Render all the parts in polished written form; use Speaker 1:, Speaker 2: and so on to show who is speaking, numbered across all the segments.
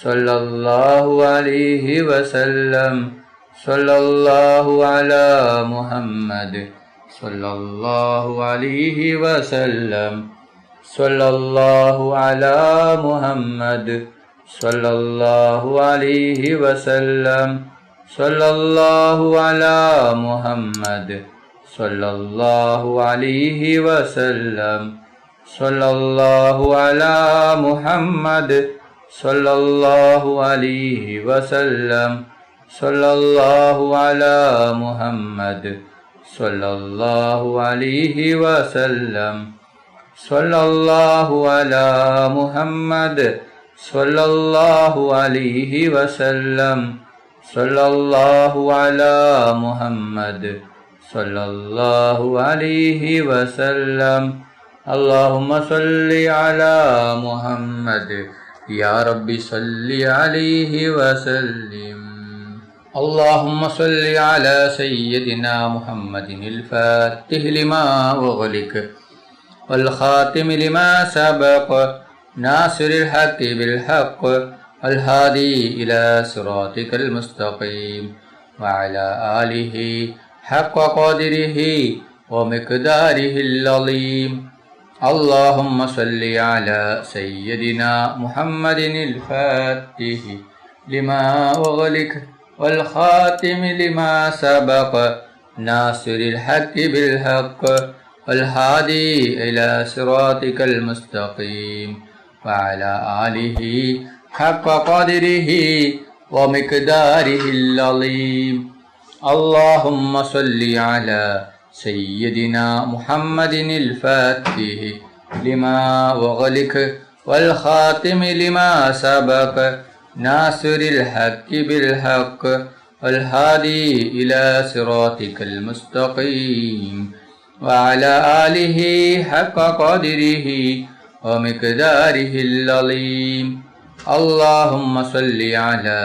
Speaker 1: സല്ലല്ലാഹു അലൈഹി വസല്ലം. സല്ലല്ലാഹു അലാ മുഹമ്മദ് സല്ലല്ലാഹു അലൈഹി വസല്ലം. സല്ലല്ലാഹു അലാ മുഹമ്മദ് സല്ലല്ലാഹു അലൈഹി വസല്ലം. സല്ലല്ലാഹു അലാ മുഹമ്മദ് സല്ലല്ലാഹു അലൈഹി വസല്ലം. സല്ലല്ലാഹു അലാ മുഹമ്മദ് സല്ലല്ലാഹു അലൈഹി വസല്ലം. സല്ലല്ലാഹു അലാ മുഹമ്മദ് സല്ലല്ലാഹു അലൈഹി വസല്ലം. സല്ലല്ലാഹു അലാ മുഹമ്മദ് സല്ലല്ലാഹു അലൈഹി വസല്ലം. സല്ലല്ലാഹു അലാ മുഹമ്മദ് സല്ലല്ലാഹു അലൈഹി വസല്ലം. اللهم صل على محمد يا رب صل عليه وسلم. اللهم صل على سيدنا محمد الفاتح لما أغلق والخاتم لما سبق ناصر الحق بالحق الهادي إلى صراطك المستقيم وعلى آله حق قدره ومقداره العظيم. اللهم صل على سيدنا محمد الفاتح لما أغلق والخاتم لما سبق ناصر الحق بالحق والهادي إلى صراطك المستقيم وعلى آله حق قدره ومقداره العظيم. اللهم صل على سيدنا محمد الفاتح لما أغلق والخاتم لما سبق ناصر الحق بالحق والهادي إلى صراطك المستقيم وعلى آله حق قدره ومقداره العظيم. اللهم صل على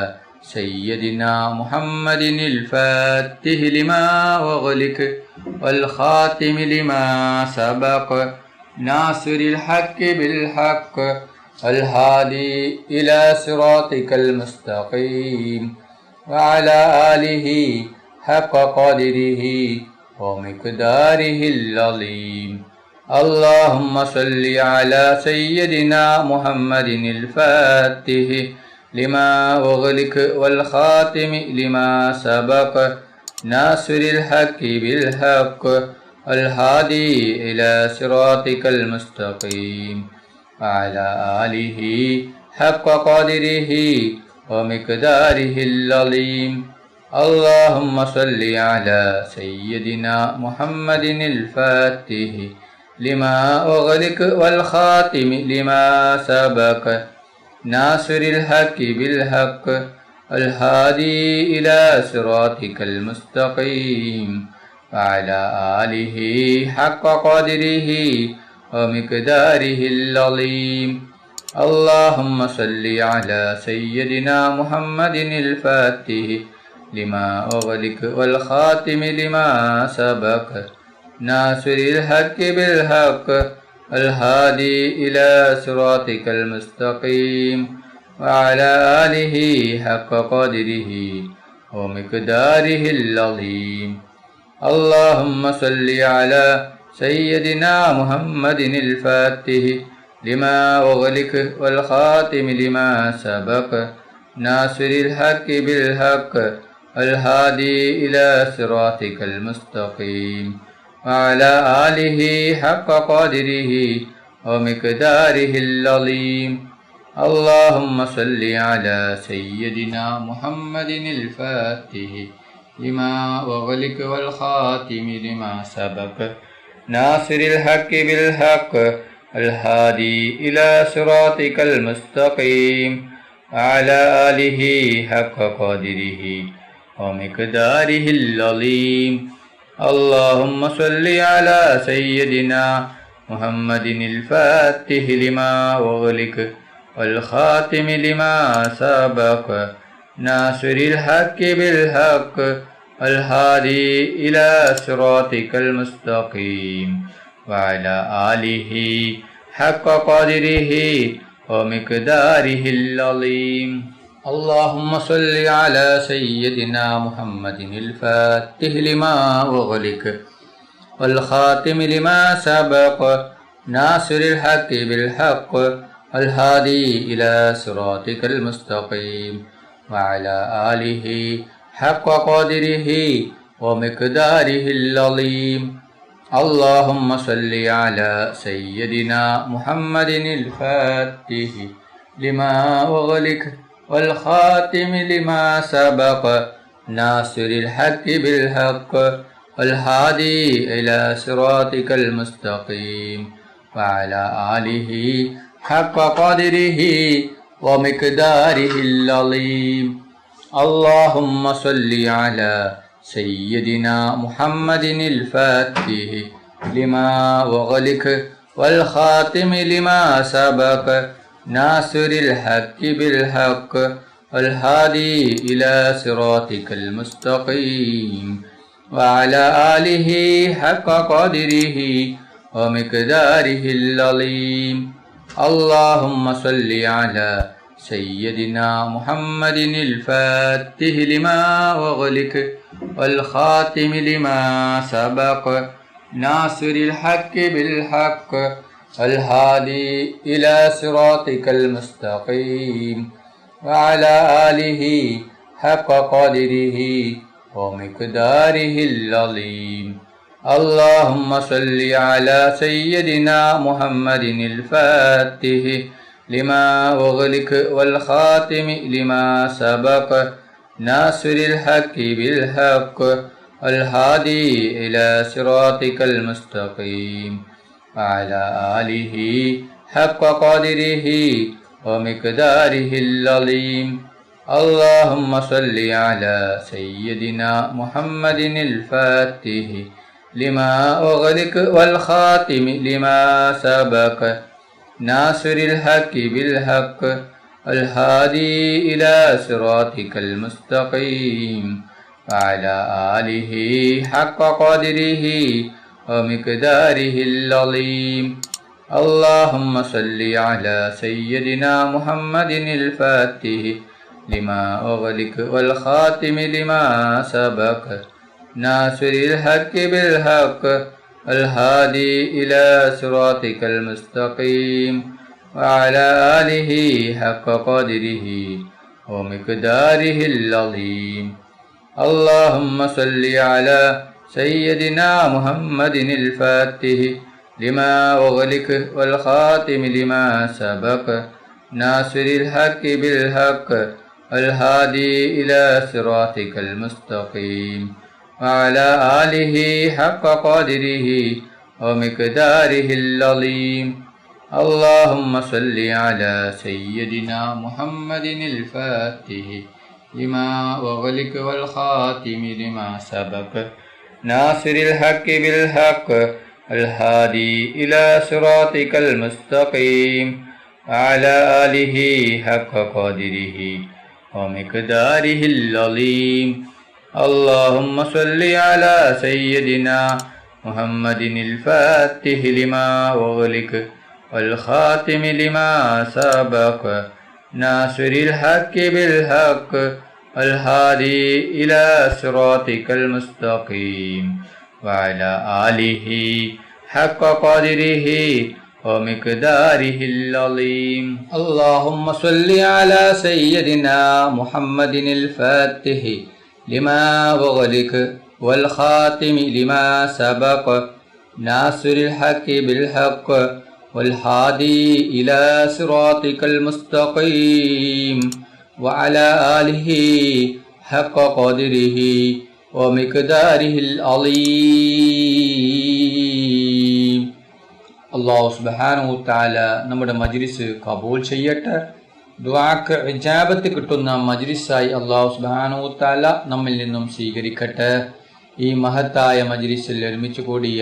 Speaker 1: سيدنا محمد الفاتح لما أغلق والخاتم لما سبق ناصر الحق بالحق الهادي إلى صراطك المستقيم وعلى آله حق قدره ومقداره العظيم. اللهم صل على سيدنا محمد الفاتح لما أغلق والخاتم لما سبق ناصر الحق بالحق الهادي إلى صراطك المستقيم وعلى آله حق قدره ومقداره العظيم. اللهم صل على سيدنا محمد الفاتح لما أغلق والخاتم لما سبق ناصر الحق بالحق الهادي إلى صراطك المستقيم وعلى آله حق قدره ومقداره العظيم. اللهم صل على سيدنا محمد الفاتح لما أغلق والخاتم لما سبق ناصر الحق بالحق الهادي إلى صراطك المستقيم وعلى آله حق قدره ومقداره العظيم. اللهم صل على سيدنا محمد الفاتح لما أغلق والخاتم لما سبق ناصر الحق بالحق الهادي إلى صراطك المستقيم وعلى آله حق قدره ومقداره العظيم. اللهم صل على سيدنا محمد الفاتح لما أغلق والخاتم لما سبق ناصر الحق بالحق الهادي إلى صراطك المستقيم وعلى آله حق قدره ومقداره العظيم. اللهم صل على سيدنا محمد الفاتح لما أغلق والخاتم لما سبق ناصر الحق بالحق الهادي إلى صراطك المستقيم وعلى آله حق قدره ومقداره العظيم. اللهم صل على سيدنا محمد الفاتح لما أغلق والخاتم لما سبق ناصر الحق بالحق الهادي إلى صراطك المستقيم وعلى آله حق قدره ومقداره العظيم. اللهم صل على سيدنا محمد الفاتح لما أغلق والخاتم لما سبق ناصر الحق بالحق والهادي إلى صراطك المستقيم وعلى آله حق قدره ومقداره العظيم. اللهم صل على سيدنا محمد الفاتح لما أغلق والخاتم لما سبق ناصر الحق بالحق والهادي إلى صراطك المستقيم وعلى آله حق قدره ومقداره العظيم. اللهم صل على سيدنا محمد الفاتح لما أغلق والخاتم لما سبق ناصر الحق بالحق الهادي إلى صراطك المستقيم وعلى آله حق قدره ومقداره العظيم. اللهم صل على سيدنا محمد الفاتح لما أغلق والخاتم لما سبق ناصر الحق بالحق الهادي إلى صراطك المستقيم وعلى آله حق قدره ومقداره العظيم. اللهم صل على سيدنا محمد الفاتح لما أغلق والخاتم لما سبق ناصر الحق بالحق الهادي إلى صراطك المستقيم وعلى آله حق قدره ومقداره العظيم. اللهم صل على سيدنا محمد الفاتح لما أغلق والخاتم لما سبق ناصر الحق بالحق الهادي إلى صراطك المستقيم وعلى آله حق قدره ومقداره العظيم. اللهم صل على سيدنا محمد الفاتح لما أغلق والخاتم لما سبق ناصر الحق بالحق الهادي إلى صراطك المستقيم وعلى آله حق قدره ومقداره العظيم. اللهم صل على سيدنا محمد الفاتح لما أغلق والخاتم لما سبق ناصر الحق بالحق الهادي إلى صراطك المستقيم وعلى آله حق قدره ومقداره العظيم. اللهم صل على سيدنا محمد الفاتح لما أغلق والخاتم لما سبق ناصر الحق بالحق الهادي إلى صراطك المستقيم وعلى آله حق قدره ومقداره العظيم. اللهم صل على سيدنا محمد الفاتح لما أغلق والخاتم لما سبق ناصر الحق بالحق والهادي إلى صراطك المستقيم وعلى آله حق قدره ومقداره العظيم. അല്ലാഹു സുബ്ഹാനഹു തആല നമ്മുടെ മജ്ലിസ് കബൂൽ ചെയ്യട്ടെ. ദുആക്ക് ഇജാബത്ത് കിട്ടുന്ന മജ്ലിസായി അല്ലാഹു സുബ്ഹാനഹു തആല നമ്മിൽ നിന്നും സ്വീകരിക്കട്ടെ. ഈ മഹത്തായ മജ്ലിസിൽ ഒരുമിച്ച് കൂടിയ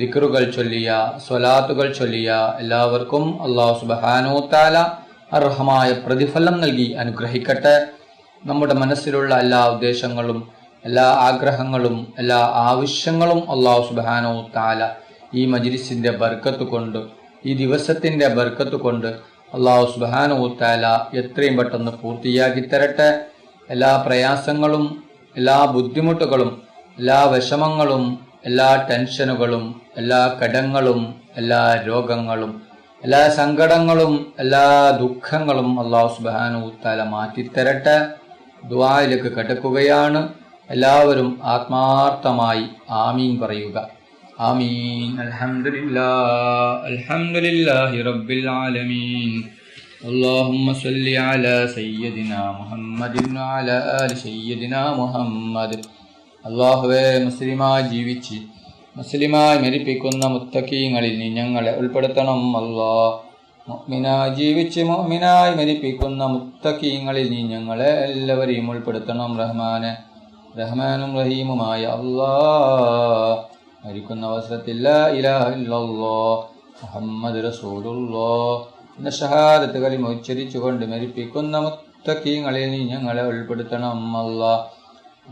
Speaker 1: ദിക്റുകൾ ചൊല്ലിയ സ്വലാത്തുകൾ ചൊല്ലിയ എല്ലാവർക്കും അല്ലാഹു സുബ്ഹാനഹു തആല അർഹമായ പ്രതിഫലം നൽകി അനുഗ്രഹിക്കട്ടെ. നമ്മുടെ മനസ്സിലുള്ള എല്ലാ ഉദ്ദേശങ്ങളും എല്ലാ ആഗ്രഹങ്ങളും എല്ലാ ആവശ്യങ്ങളും അല്ലാഹു സുബ്ഹാനഹു തആല ഈ മജ്ലിസിന്റെ ബർക്കത്ത് കൊണ്ട് ഈ ദിവസത്തിന്റെ ബർക്കത്ത് കൊണ്ട് അല്ലാഹു സുബ്ഹാനഹു വ തആല എത്രയും പെട്ടെന്ന് പൂർത്തിയാക്കി തരട്ടെ. എല്ലാ പ്രയാസങ്ങളും, എല്ലാ ബുദ്ധിമുട്ടുകളും, എല്ലാ വിഷമങ്ങളും, എല്ലാ ടെൻഷനുകളും, എല്ലാ കടങ്ങളും, എല്ലാ രോഗങ്ങളും, എല്ലാ സങ്കടങ്ങളും, എല്ലാ ദുഃഖങ്ങളും അല്ലാഹു സുബ്ഹാനഹു വ തആല മാറ്റിത്തരട്ടെ. ദുആയിലേക്ക് കടക്കുകയാണ്. എല്ലാവരും ആത്മാർത്ഥമായി ആമീൻ പറയുക. ആമീൻ. അൽഹംദുലില്ലാഹി റബ്ബിൽ ആലമീൻ. اللهم صل على سيدنا محمد وعلى آل سيدنا محمد. അല്ലാഹുവേ, മുസ്ലിമായി ജീവിച്ച് മുസ്ലിമായി മരിപ്പിക്കുന്ന മുത്തഖീങ്ങളിൽ നീ ഞങ്ങളെ ഉൾപ്പെടുത്തണം. അല്ലാഹ്, മുഅ്മിനായി ജീവിച്ച് മുഅ്മിനായി മരിപ്പിക്കുന്ന മുത്തഖീങ്ങളിൽ നീ ഞങ്ങളെ എല്ലാവരെയും ഉൾപ്പെടുത്തണം. റഹ്മാനും റഹീമുമായ അല്ലാഹ്, മരിക്കുന്ന അവസരത്തിൽ ലാ ഇലാഹ ഇല്ലല്ലാഹ് മുഹമ്മദ് റസൂലുള്ളാഹ് എന്ന ഷഹാദത്ത് കലിമ ഉച്ചരിച്ചുകൊണ്ട് മരിപ്പിക്കുന്ന മുത്തഖീങ്ങളിൽ നീ ഞങ്ങളെ ഉൾപ്പെടുത്തണം. അല്ലാഹ്,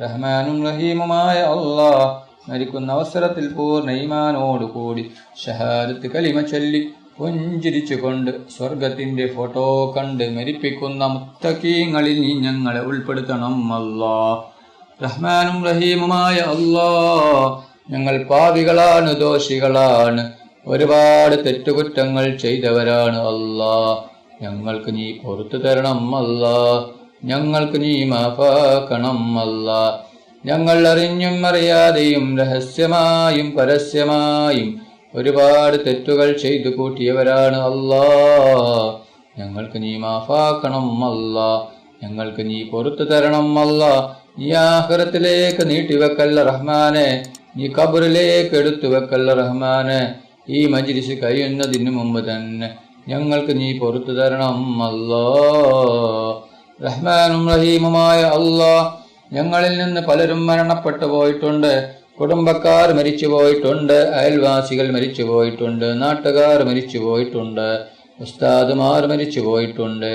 Speaker 1: റഹ്മാനും റഹീമുമായ അല്ലാഹ്, മരിക്കുന്ന അവസരത്തിൽ പൂർണ്ണ ഈമാനോടുകൂടി ഷഹാദത്ത് കലിമ ചൊല്ലി പുഞ്ചിരിച്ചുകൊണ്ട് സ്വർഗത്തിന്റെ ഫോട്ടോ കണ്ട് മരിപ്പിക്കുന്ന മുത്തഖീങ്ങളിൽ നീ ഞങ്ങളെ ഉൾപ്പെടുത്തണം. അല്ലാഹ്, റഹ്മാനും റഹീമുമായ അല്ലാഹ്, ഞങ്ങൾ പാപികളാണ്, ദോഷികളാണ്, ഒരുപാട് തെറ്റുകുറ്റങ്ങൾ ചെയ്തവരാണ്. അല്ലാഹ്, ഞങ്ങൾക്ക് നീ പുറത്തു തരണം. അല്ലാഹ്, ഞങ്ങൾക്ക് നീ മാഫാക്കണം. അല്ലാഹ്, ഞങ്ങൾ അറിഞ്ഞും അറിയാതെയും രഹസ്യമായും പരസ്യമായും ഒരുപാട് തെറ്റുകൾ ചെയ്തു കൂട്ടിയവരാണ്. അല്ലാഹ്, ഞങ്ങൾക്ക് നീ മാഫാക്കണം. അല്ലാഹ്, ഞങ്ങൾക്ക് നീ പുറത്തു തരണം. അല്ലാഹ്, നീ ആഖിറത്തിലേക്ക് നീട്ടിവെക്കല്ല റഹ്മാനെ, നീ ഖബറിലേക്ക് എടുത്തു വെക്കല്ല റഹ്മാനെ. ഈ മജ്ലിസ് കഴിയുന്നതിന് മുമ്പ് തന്നെ ഞങ്ങൾക്ക് നീ പുറത്തു തരണം. അല്ലാഹ്, റഹ്മാനും റഹീമുമായ അല്ലാഹ്, ഞങ്ങളിൽ നിന്ന് പലരും മരണപ്പെട്ടു പോയിട്ടുണ്ട്. കുടുംബക്കാർ മരിച്ചു പോയിട്ടുണ്ട്, അയൽവാസികൾ മരിച്ചു പോയിട്ടുണ്ട്, നാട്ടുകാർ മരിച്ചു പോയിട്ടുണ്ട്, ഉസ്താദുമാർ മരിച്ചു പോയിട്ടുണ്ട്,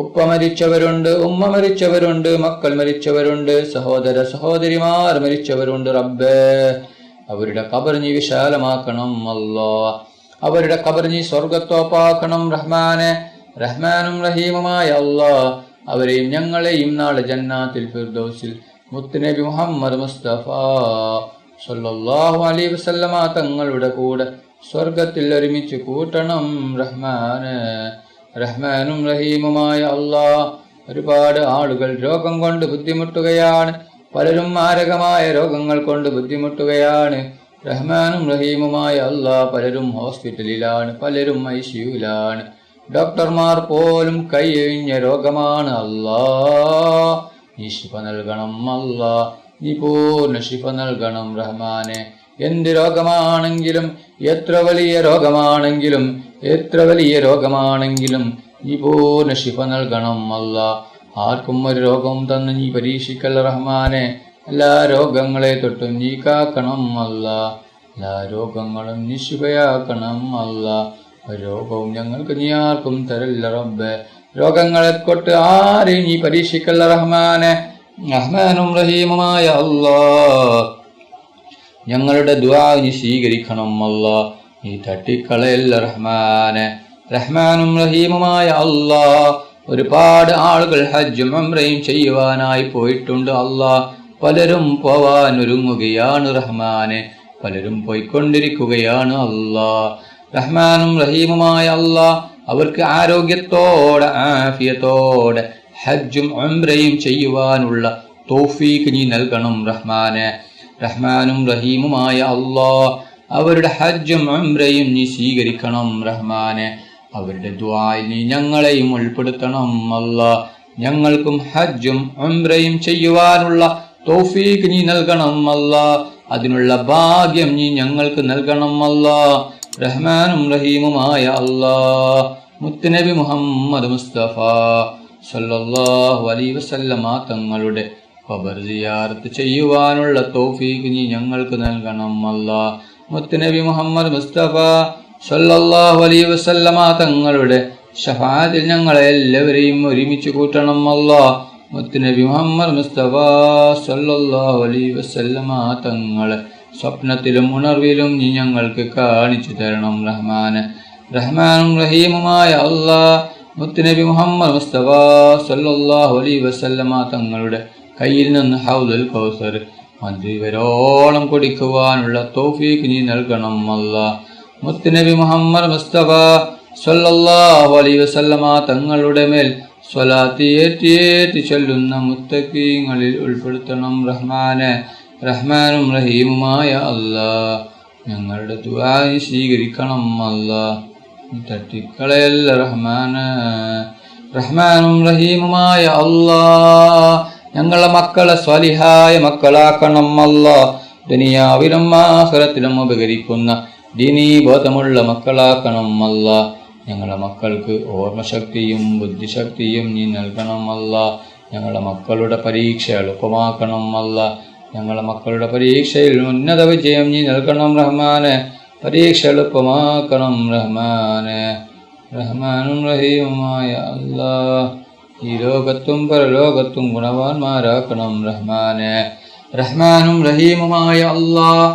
Speaker 1: ഉപ്പ മരിച്ചവരുണ്ട്, ഉമ്മ മരിച്ചവരുണ്ട്, മക്കൾ മരിച്ചവരുണ്ട്, സഹോദര സഹോദരിമാർ മരിച്ചവരുണ്ട്. റബ്ബേ, അവരുടെ ഖബർ നീ വിശാലമാക്കണം. അല്ലാഹ്, അവരുടെ ഖബർ നീ സ്വർഗത്തോപ്പാക്കണം. റഹ്മാനെ, റഹ്മാനും റഹീമുമായ അല്ലാഹ്, അവരെയും ഞങ്ങളെയും നാളെ ജന്നാത്തിൽ ഫിർദൗസിൽ മുത്തുനബി മുഹമ്മദ് മുസ്തഫ സല്ലല്ലാഹു അലൈഹി വസല്ലമ തങ്ങളുടെ കൂടെ സ്വർഗത്തിൽ ഒരുമിച്ച് കൂട്ടണം. റഹ്മാനെ, റഹ്മാനും റഹീമുമായ അല്ലാഹ്, ഒരുപാട് ആളുകൾ രോഗം കൊണ്ട് ബുദ്ധിമുട്ടുകയാണ്. പലരും മാരകമായ രോഗങ്ങൾ കൊണ്ട് ബുദ്ധിമുട്ടുകയാണ്. റഹ്മാനും റഹീമുമായ അല്ലാഹ്, പലരും ഹോസ്പിറ്റലിലാണ്, പലരും ICUവിലാണ്. ഡോക്ടർമാർ പോലും കൈയൊഴിഞ്ഞ രോഗമാണ്. അല്ലാഹ്, നീ ശിഫ നൽകണം. അല്ലാഹ്, നീ പൂർണ്ണ ശിഫ നൽകണം. റഹ്മാനെ, എന്ത് രോഗമാണെങ്കിലും, എത്ര വലിയ രോഗമാണെങ്കിലും, എത്ര വലിയ രോഗമാണെങ്കിലും നീ പൂർണ്ണ ശിഫ നൽകണം. അല്ലാഹ്, ആർക്കും ഒരു രോഗവും തന്ന് നീ പരീക്ഷിക്കല്ല റഹ്മാനെ. എല്ലാ രോഗങ്ങളെ തൊട്ടും നീ കാക്കണം. അല്ലാഹ്, എല്ലാ രോഗങ്ങളും നീ ശിഫയാക്കണം. അല്ലാഹ്, രോഗവും ഞങ്ങൾക്ക് നീ ആർക്കും തരല്ല റബ്ബേ. രോഗങ്ങളെ തൊട്ട് ആരെയും നീ പരീക്ഷിക്കല്ല റഹ്മാനെ. റഹ്മാനും റഹീമുമായ അല്ലാഹ്, ഞങ്ങളുടെ ദുആ നീ സ്വീകരിക്കണം. അല്ലാഹ്, നീ തട്ടിക്കളയല്ല റഹ്മാനെ. റഹ്മാനും റഹീമുമായ അല്ലാഹ്, ഒരുപാട് ആളുകൾ ഹജ്ജും ഉംറയും ചെയ്യുവാനായി പോയിട്ടുണ്ട്. അല്ലാഹ്, പലരും പോവാൻ ഒരുങ്ങുകയാണ് റഹ്മാനെ, പലരും പോയിക്കൊണ്ടിരിക്കുകയാണ്. അല്ലാഹ്, റഹ്മാനും റഹീമുമായ അല്ലാഹ്, അവർക്ക് ആരോഗ്യത്തോടെ ആഫിയത്തോടെ ഹജ്ജും ഉംറയും ചെയ്യുവാനുള്ള തൗഫീഖ് നീ നൽകണം റഹ്മാനെ. റഹ്മാനും റഹീമുമായ അല്ലാഹ്, അവരുടെ ഹജ്ജും ഉംറയും നീ സ്വീകരിക്കണം റഹ്മാനെ. അവരുടെ ദുആയിൽ നീ ഞങ്ങളെയും ഉൾപ്പെടുത്തണം. അല്ലാഹ്, ഞങ്ങൾക്കും ഹജ്ജും ഉംറയും ചെയ്യുവാനുള്ള തൗഫീഖ് നീ നൽകണം. അല്ലാഹ്, അതിനുള്ള ഭാഗ്യം നീ ഞങ്ങൾക്ക് നൽകണം. അല്ലാഹ്, റഹ്മാനും റഹീമുമായ അല്ലാഹ്, മുത്തുനബി മുഹമ്മദ് മുസ്തഫ സല്ലല്ലാഹു അലൈഹി വസല്ലമ തങ്ങളുടെ ഖബർ സിയാറത്ത് ചെയ്യുവാനുള്ള തൗഫീഖ് നീ ഞങ്ങൾക്ക് നൽകണം. അല്ലാഹ്, മുത്തുനബി മുഹമ്മദ് മുസ്തഫ സല്ലല്ലാഹു അലൈഹി വസല്ലമ തങ്ങളുടെ ശഫാഅത്തിൽ ഞങ്ങളെ എല്ലാവരെയും ഒരുമിച്ച് കൂട്ടണം. അല്ലാഹ്, മുത്തുനബി മുഹമ്മദ് മുസ്തഫ സല്ലല്ലാഹു അലൈഹി വസല്ലമ തങ്ങളെ സ്വപ്നത്തിലും ഉണർവിലും നീ ഞങ്ങൾക്ക് കാണിച്ചു തരണം റഹ്മാനെ. റഹ്മാനും റഹീമുമായ അല്ലാഹ്, മുത്തുനബി മുഹമ്മദ് മുസ്തഫ സല്ലല്ലാഹു അലൈഹി വസല്ലമ തങ്ങളുടെ കയ്യിൽ നിന്ന് ഹൗദുൽ കൗസർ മദ്രിവരോളം കുടിക്കുവാനുള്ള തൗഫീഖ് നീ നൽകണം അല്ലാഹ്. മുത്തുനബി മുഹമ്മദ് മുസ്തഫ സല്ലല്ലാഹു അലൈഹി വസല്ലമ തങ്ങളുടെ മേൽ സ്വലാത്ത് ഏറ്റി ചൊല്ലുന്ന മുത്തഖീങ്ങളിൽ ഉൾപ്പെടുത്തണം റഹ്മാനെ. റഹ്മാനും റഹീമുമായ അല്ലാഹ് ഞങ്ങളുടെ ദുആ സ്വീകരിക്കണം അല്ലാഹ്. തട്ടിക്കളയല്ല റഹ്മാനെ. റഹ്മാനും റഹീമുമായ അല്ലാഹ് ഞങ്ങളെ മക്കളെ സ്വാലിഹായ മക്കളാക്കണം അല്ലാഹ്. ദുനിയാവിലും ആഖിറത്തിലും ഉപകരിക്കുന്ന ദീനീ ബോധമുള്ള മക്കളാക്കണം അല്ലാഹ്. ഞങ്ങളെ മക്കൾക്ക് ഓർമ്മശക്തിയും ബുദ്ധിശക്തിയും നീ നൽകണം അല്ലാഹ്. ഞങ്ങളെ മക്കളുടെ പരീക്ഷ എളുപ്പമാക്കണം അല്ലാഹ്. ഞങ്ങളെ മക്കളുടെ പരീക്ഷയിൽ ഉന്നത വിജയം നീ നൽകണം റഹ്മാനെ. പരീക്ഷ എളുപ്പമാക്കണം റഹ്മാനെ. റഹ്മാനും റഹീമുമായ അല്ലാഹ് ഈ ലോകത്തും പരലോകത്തും ഗുണവാന്മാരാക്കണം റഹ്മാനെ. റഹ്മാനും റഹീമുമായ അല്ലാഹ്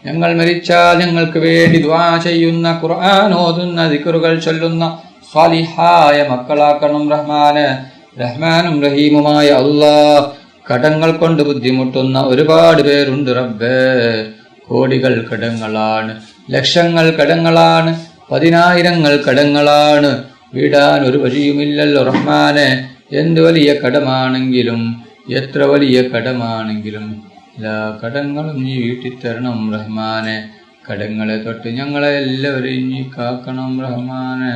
Speaker 1: ഞങ്ങൾ മരിച്ചാൽ ഞങ്ങൾക്ക് വേണ്ടി ദുആ ചെയ്യുന്ന, ഖുർആൻ ഓതുന്ന, ദിക്റുകൾ ചൊല്ലുന്ന സ്വാലിഹായ മക്കളാക്കണം റഹ്മാനെ. റഹ്മാനും റഹീമുമായ അല്ലാഹ് കടങ്ങൾ കൊണ്ട് ബുദ്ധിമുട്ടുന്ന ഒരുപാട് പേരുണ്ട് റബ്ബേ. കോടികൾ കടങ്ങളാണ്, ലക്ഷങ്ങൾ കടങ്ങളാണ്, 10,000 കടങ്ങളാണ്. വീടാൻ ഒരു വഴിയുമില്ലല്ലോ റഹ്മാനെ. എന്ത് വലിയ കടമാണെങ്കിലും എത്ര വലിയ കടമാണെങ്കിലും എല്ലാ കടങ്ങളും നീ വീട്ടിത്തരണം റഹ്മാനെ. കടങ്ങളെ തൊട്ട് ഞങ്ങളെ എല്ലാവരെയും നീ കാക്കണം റഹ്മാനെ.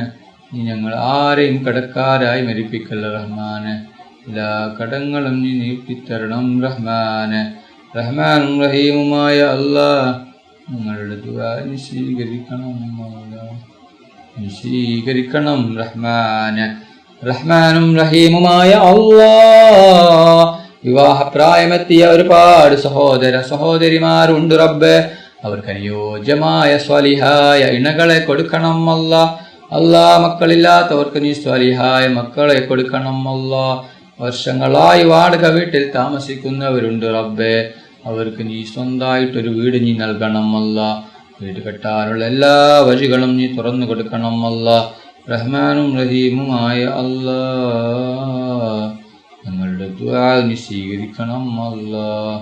Speaker 1: നീ ഞങ്ങൾ ആരെയും കടക്കാരായി മരിപ്പിക്കല്ല റഹ്മാനെ. എല്ലാ കടങ്ങളും നീ നീട്ടിത്തരണം റഹ്മാനെ. റഹ്മാനും റഹീമുമായ അല്ലാഹ് ഞങ്ങളുടെ ദുആ നീ സ്വീകരിക്കണം അല്ലാഹ്. നീ സ്വീകരിക്കണം റഹ്മാനെ. റഹ്മാനും റഹീമുമായ അല്ലാഹ് വിവാഹപ്രായമെത്തിയ ഒരുപാട് സഹോദര സഹോദരിമാരുണ്ട് റബ്ബേ. അവർക്ക് അനുയോജ്യമായ സ്വാലിഹായ ഇണകളെ കൊടുക്കണം അല്ലാഹ്. അല്ലാഹ് മക്കളില്ലാത്തവർക്ക് നീ സ്വാലിഹായ മക്കളെ കൊടുക്കണം അല്ലാഹ്. വർഷങ്ങളായി വാടക വീട്ടിൽ താമസിക്കുന്നവരുണ്ട് റബ്ബേ. അവർക്ക് നീ സ്വന്തമായിട്ടൊരു വീട് നീ നൽകണം അല്ലാഹ്. വീട് കെട്ടാനുള്ള എല്ലാ വഴികളും നീ തുറന്നു കൊടുക്കണം അല്ലാഹ്. റഹ്മാനും റഹീമുമായ അല്ലാഹ് ഞങ്ങളുടെ ദുആ നീ സ്വീകരിക്കണം അല്ലാഹ്.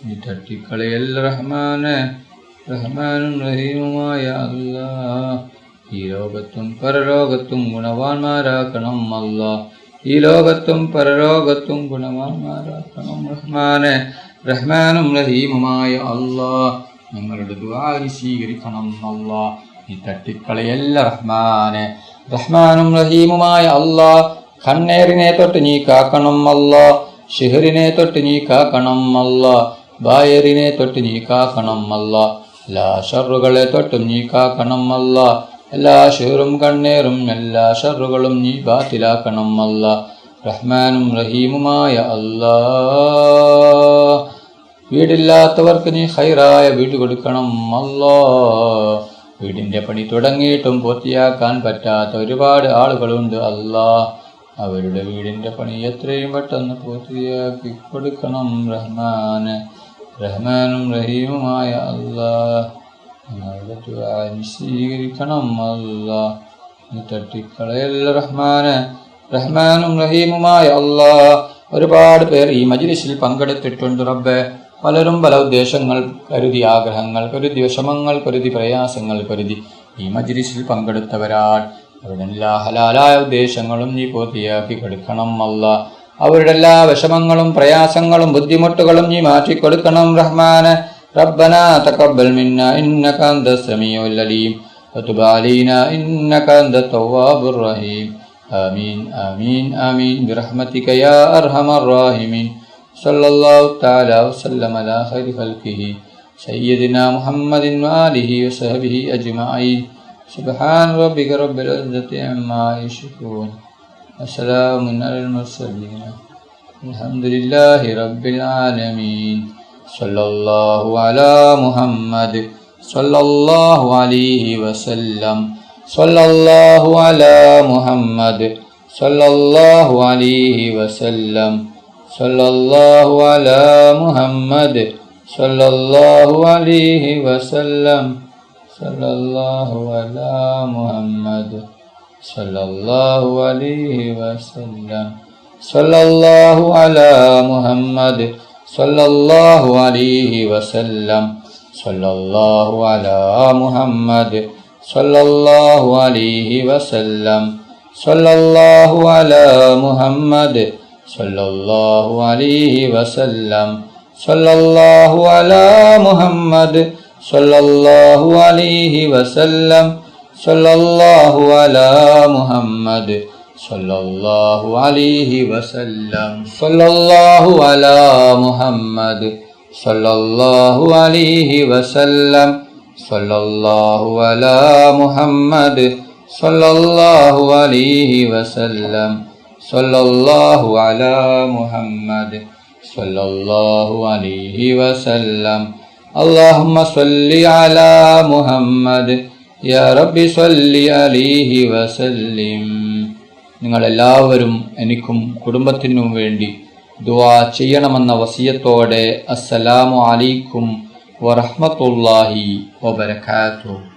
Speaker 1: നീ തട്ടിക്കളയല്ല റഹ്മാനെ. റഹ്മാനും റഹീമുമായ അല്ലാഹ് ഈ ലോകത്തും പരലോകത്തും ഗുണവാന്മാരാക്കണം അല്ലാഹ്. ഈ ലോകത്തും പരലോകത്തും ഗുണവാന്മാരാക്കണം റഹ്മാനെ. റഹ്മാനും റഹീമുമായ അല്ലാഹ് ഞങ്ങളുടെ ദുആ നീ സ്വീകരിക്കണം അല്ലാഹ്. നീ തട്ടിക്കളയല്ല റഹ്മാനെ. റഹ്മാനും റഹീമുമായ അല്ലാഹ് കണ്ണേറിനെ തൊട്ട് നീ കാക്കണം അല്ലാഹ്. ശിഹറിനെ തൊട്ട് നീ കാക്കണം അല്ലാഹ്. ബായറിനെ തൊട്ട് നീ കാക്കണം അല്ലാഹ്. എല്ലാ ഷറുകളെ തൊട്ടും നീ കാക്കണം അല്ലാഹ്. എല്ലാ ഷെറും കണ്ണേറും എല്ലാ ഷറുകളും നീ ബാത്തിലാക്കണം അല്ലാഹ്. റഹ്മാനും റഹീമുമായ അല്ലാഹ് വീടില്ലാത്തവർക്ക് നീ ഖൈറായ വീട് കൊടുക്കണം അല്ലാഹ്. വീടിന്റെ പണി തുടങ്ങിയിട്ടും പൂർത്തിയാക്കാൻ പറ്റാത്ത ഒരുപാട് ആളുകളുണ്ട് അല്ലാഹ്. അവരുടെ വീടിന്റെ പണി എത്രയും പെട്ടെന്ന് പൂർത്തിയാക്കി കൊടുക്കണം റഹ്മാനെ. റഹ്മാനും റഹീമുമായ അല്ലാഹ് ഞങ്ങളുടെ ദുആ നീ സ്വീകരിക്കണം അല്ലാഹ്. നീ തട്ടിക്കളയല്ല റഹ്മാനെ. റഹ്മാനും റഹീമുമായ അല്ലാഹ് ഒരുപാട് പേർ ഈ മജ്ലിസിൽ പങ്കെടുത്തിട്ടുണ്ട് റബ്ബേ. പലരും പല ഉദ്ദേശങ്ങൾ കരുതി, ആഗ്രഹങ്ങൾ കരുതി, വിഷമങ്ങൾ കരുതി, പ്രയാസങ്ങൾ കരുതി ഈ മജ്ലിസിൽ പങ്കെടുത്തവരാൾ. അവരുടെ എല്ലാ ഹലാലായ ഉദ്ദേശങ്ങളും നീ പൂർത്തിയാക്കി കൊടുക്കണം അല്ലാഹ്. അവരുടെ എല്ലാ വിഷമങ്ങളും പ്രയാസങ്ങളും ബുദ്ധിമുട്ടുകളും നീ മാറ്റിക്കൊടുക്കണം റഹ്മാനെ. റബ്ബനാ തഖബ്ബൽ മിന്നാ ഇന്നക അൻതസ് സമീഉൽ അലീം വതുബ് അലൈനാ ഇന്നക അൻതത് തവ്വാബുർ റഹീം. ആമീൻ ആമീൻ ആമീൻ ബിറഹ്മതിക യാ അർഹമർ റഹീമീൻ. സല്ലല്ലാഹു തആല വസല്ലമ അലാ ഖൈരി ഖൽഖിഹി സയ്യിദിനാ മുഹമ്മദിൻ വആലിഹി വസഹ്ബിഹി അജ്മഈൻ. സുബ്ഹാന റബ്ബിക റബ്ബിൽ ഇസ്സതി അമ്മാ യസിഫൂൻ വസലാമുൻ അലൽ മുർസലീൻ അൽഹംദുലില്ലാഹി റബ്ബിൽ ആലമീൻ. സല്ലല്ലാഹു അലാ മുഹമ്മദ് സല്ലല്ലാഹു അലൈഹി വസല്ലം. സല്ലല്ലാഹു അലാ മുഹമ്മദ് സല്ലല്ലാഹു അലൈഹി വസല്ലം. സല്ലല്ലാഹു അലാ മുഹമ്മദ് സല്ലല്ലാഹു അലൈഹി വസല്ലം. സല്ലല്ലാഹു അലാ മുഹമ്മദ് സല്ലല്ലാഹു അലൈഹി വസല്ലം. സല്ലല്ലാഹു അലാ മുഹമ്മദ് സല്ലല്ലാഹു അലൈഹി വസല്ലം. സല്ലല്ലാഹു അലാ മുഹമ്മദ് സല്ലല്ലാഹു അലൈഹി വസല്ലം. സല്ലല്ലാഹു അലാ മുഹമ്മദ് സല്ലല്ലാഹു അലൈഹി വസല്ലം. സല്ലല്ലാഹു അലാ മുഹമ്മദ് സല്ലല്ലാഹു അലൈഹി വസല്ലം. സല്ലല്ലാഹു അലാ മുഹമ്മദ് സല്ലല്ലാഹു അലൈഹി വസല്ലം. സല്ലല്ലാഹു അലാ മുഹമ്മദ് സല്ലല്ലാഹു അലൈഹി വസല്ലം. സല്ലല്ലാഹു അലാ മുഹമ്മദ് സല്ലല്ലാഹു അലൈഹി വസല്ലം. സല്ലല്ലാഹു അലാ മുഹമ്മദ് സല്ലല്ലാഹു അലൈഹി വസല്ലം. അല്ലാഹുമ്മ സ്വല്ലി അലാ മുഹമ്മദ് യാ റബ്ബി സ്വല്ലി അലൈഹി വസല്ലിം. നിങ്ങളെല്ലാവരും എനിക്കും കുടുംബത്തിനും വേണ്ടി ദുആ ചെയ്യണമെന്ന വസിയത്തോടെ അസ്സലാമു അലൈക്കും വറഹ്മത്തുള്ളാഹി വബറകാതുഹു.